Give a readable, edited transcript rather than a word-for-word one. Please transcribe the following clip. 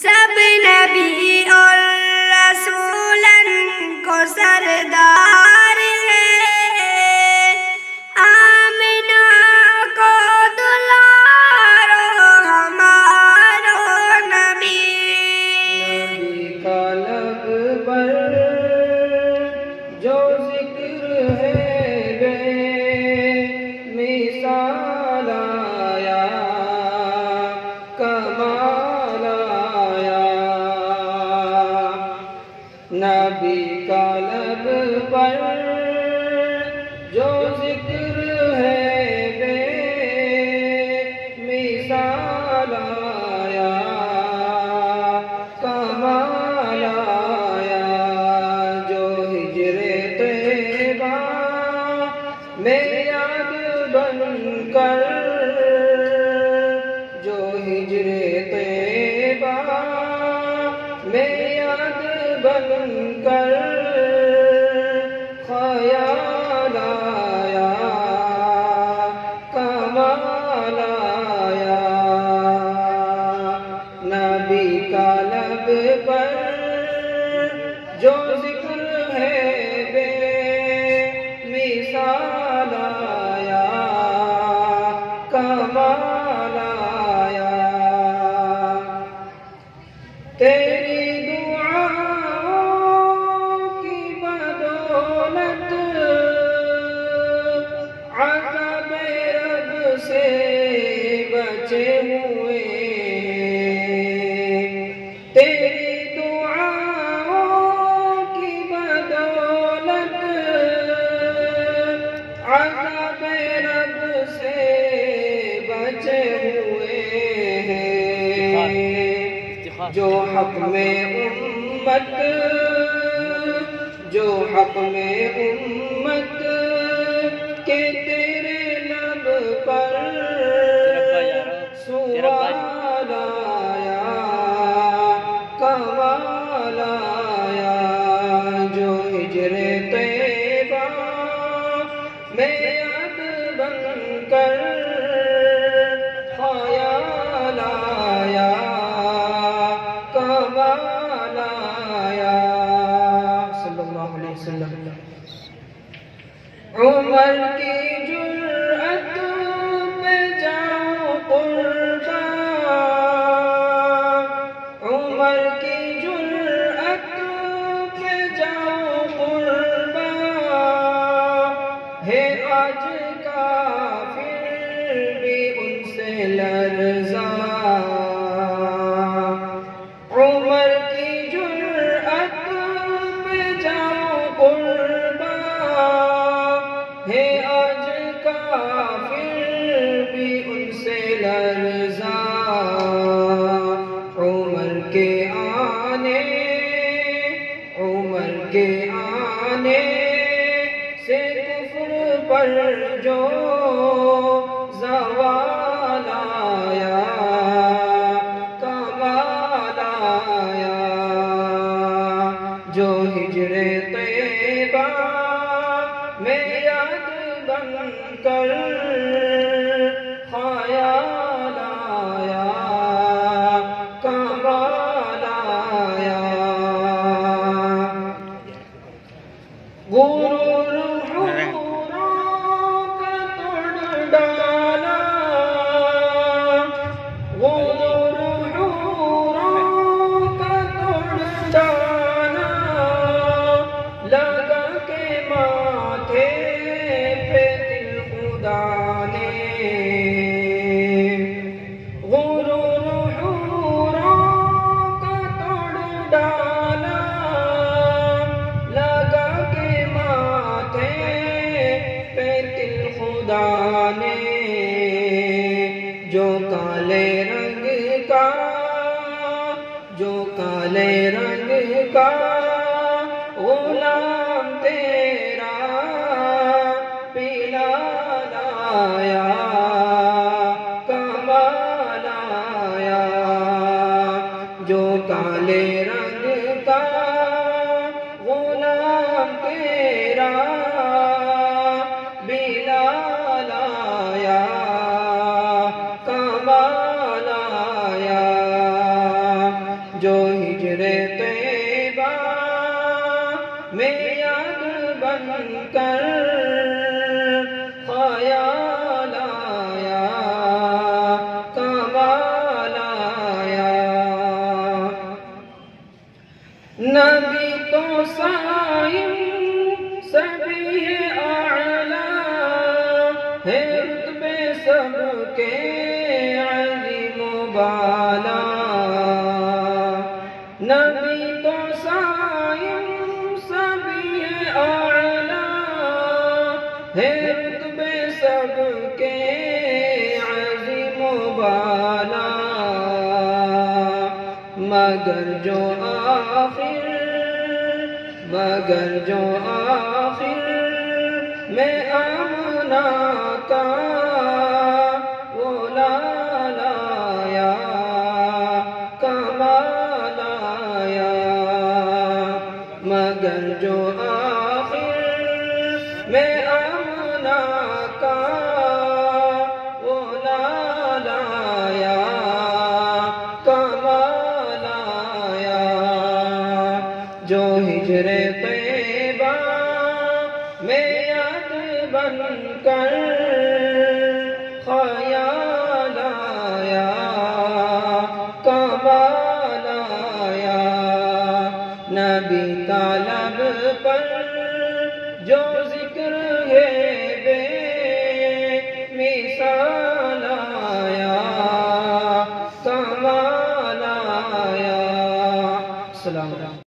سب نبی اور رسولن کو سردار ہے، آمنہ کو دلارو ہمارو نبی۔ نبی کا لب پر جو ذکر ہے بے مثال آیا، کمال آیا۔ نبی کا لب پر جو ذکر ہے بے مثال آیا، کمال آیا۔ جو ہجر طیبہ میں یاد بن کر، جو ہجر طیبہ میں یاد بن کر خیال آیا، کمال آیا۔ نبی کا لب پر جو ذکر ہے بے مثال آیا، کمال آیا۔ تیری دعاؤں کی بدولت عذاب رب سے بچے ہوئے، تیری دعاؤں کی بدولت عذاب رب سے بچے ہوئے ہیں۔ جو حق میں امت، جو حق میں امت کے تیرے لب پر سوال آیا، کمال آیا۔ جو ہجر طیبہ میں یاد بن کر خیال آیا، کمال آیا۔ صلی اللہ علیہ وسلم۔ عمر کی جرأت پہ جاؤں قربان، عمر کی جرأت پہ جاؤں قربان، ہے آج کافر بھی ان سے لرزاں۔ عمر کی جرأت پہ جاؤں قربان، ہے آج کافر بھی ان سے لرزاں۔ عمر کے آنے، عمر کے آنے سے کفر پر جو زوال آیا، کمال آیا۔ جو ہجر طیبہ میں یاد بن کر خیال آیا، کمال آیا۔ غرور حوروں کا توڑ ڈالا، غرور حوروں کا توڑ ڈالا، لگا کے ماتھے پہ دل خدا نے۔ غرور حوروں کا توڑ ڈالا، لگا کے ماتھے پہ دل خدا نے۔ جو کالے رنگ کا، جو کالے رنگ کا غلام تیرا پیلا لایا، کمال آیا۔ جو کالے رنگ کا غلام تیرا پیلا لایا، کمال آیا۔ جو ہجر طیبہ میں یاد بن کر خیال آیا کمال آیا. نبی تو صائم سبھی اعلیٰ ہے، رتبے سب کے عظیم و بالا. نبی تو صائم سبھی اعلیٰ ہے، رتبے سب کے عظیم و بالا. مگر جو آخر میں آمنہ کا وہ لال آیا کمال آیا. مگر جو آخر میں آمنہ کا وہ لال آیا کمال آیا. جو ہجر طیبہ میں یاد بن کر خیال آیا کمال آیا. نبی کا لب پر جو